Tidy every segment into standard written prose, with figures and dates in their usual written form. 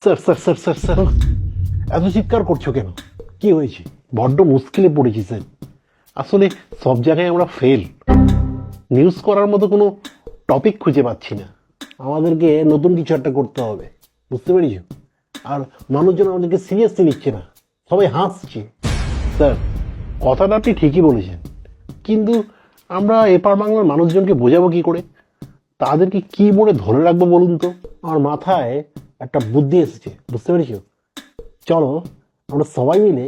Sir sir sir sir sir এত চিৎকার করছো কেন? কি হয়েছে? বড্ড মুশকিলে পড়েছি স্যার। আসলে সব জায়গায় আমরা ফেল। নিউজ করার মতো কোনো টপিক খুঁজে পাচ্ছি না। আমাদেরকে নতুন কিছু একটা করতে হবে, বুঝতে পেরেছো? আর মানুষজন আমাদেরকে সিরিয়াসলি নিচ্ছে না, সবাই হাসছে। স্যার, কথাটা আপনি ঠিকই বলেছেন, কিন্তু আমরা এপার বাংলার মানুষজনকে বোঝাবো কি করে? তাদেরকে কি মনে ধরে রাখবো বলুন তো? আমার মাথায় একটা বুদ্ধি এসেছে, বুঝতে পেরেছো? চলো আমরা সবাই মিলে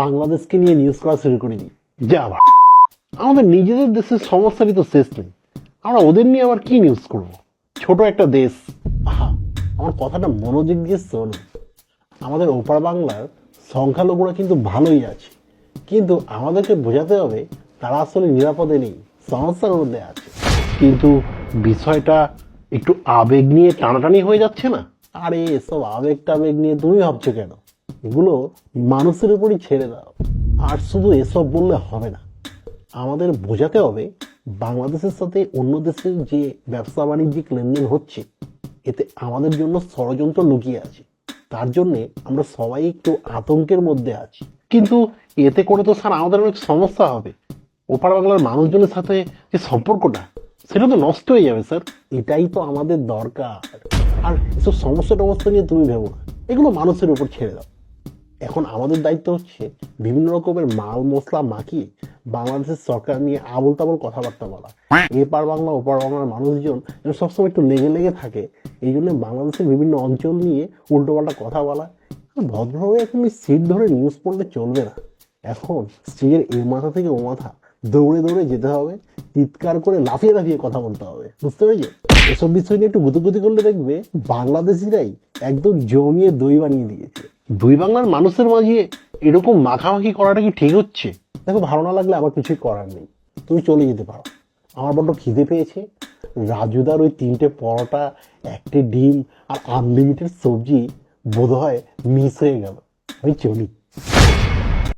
বাংলাদেশকে নিয়ে নিউজ করা শুরু করে দিই। যা আবার, আমাদের নিজেদের দেশের সমস্যারই তো শেষ নেই, আমরা ওদের নিয়ে আবার কি নিউজ করব? ছোট একটা দেশ। আহা, আমার কথাটা মনোযোগ দিয়ে শোন। আমাদের ওপার বাংলার সংখ্যালঘুরা কিন্তু ভালোই আছে, কিন্তু আমাদেরকে বোঝাতে হবে তারা আসলে নিরাপদে নেই, সমস্যার মধ্যে আছে। কিন্তু বিষয়টা একটু আবেগ নিয়ে টানাটানি হয়ে যাচ্ছে না? আরে এসব আবেগ টাবেগ নিয়ে তুমি ভাবছো কেন? এগুলো মানুষের উপরই ছেড়ে দাও। আর শুধু এসব বললে হবে না, আমাদের বোঝাতে হবে বাংলাদেশের সাথে অন্য দেশের যে ব্যবসা বাণিজ্যিক লেনদেন হচ্ছে, এতে আমাদের জন্য ষড়যন্ত্র লুকিয়ে আছে। তার জন্যে আমরা সবাই একটু আতঙ্কের মধ্যে আছি। কিন্তু এতে করে তো স্যার আমাদের অনেক সমস্যা হবে। ওপার বাংলার মানুষজনের সাথে যে সম্পর্কটা, সেটা তো নষ্ট হয়ে যাবে স্যার। এটাই তো আমাদের দরকার। আর এসব সমস্যা টমস্যা নিয়ে তুমি ভেবো না, এগুলো মানুষের উপর ছেড়ে দাও। এখন আমাদের দায়িত্ব হচ্ছে বিভিন্ন রকমের মাল মশলা মাখিয়ে বাংলাদেশের সরকার নিয়ে আবল তাবল কথাবার্তা বলা। এপার বাংলা ওপার বাংলার মানুষজন যেন সবসময় একটু লেগে লেগে থাকে, এই জন্য বাংলাদেশের বিভিন্ন অঞ্চল নিয়ে উল্টোপাল্টা কথা বলা। ভদ্রভাবে এখন সিট ধরে নিউজ পড়লে চলবে না। এখন স্টেজের এ মাথা থেকে ও মাথা দৌড়ে দৌড়ে যেতে হবে, চিৎকার করে লাফিয়ে লাফিয়ে কথা বলতে হবে, বুঝতে পেরেছো? এসব বিষয় নিয়ে একটু গুতগুতি করলে দেখবে বাংলাদেশিরাই একদম জমিয়ে দই বানিয়ে দিয়েছে। দুই বাংলার মানুষের মাঝে এরকম মাখামাখি করাটা কি ঠিক হচ্ছে? দেখো, ভালো না লাগলে আমার কিছুই করার নেই, তুমি চলে যেতে পারো। আমার বড্ড খিদে পেয়েছে। রাজুদার ওই 3টে পরোটা, 1টে ডিম আর আনলিমিটেড সবজি বোধহয় মিস হয়ে গেল। আমি চলি।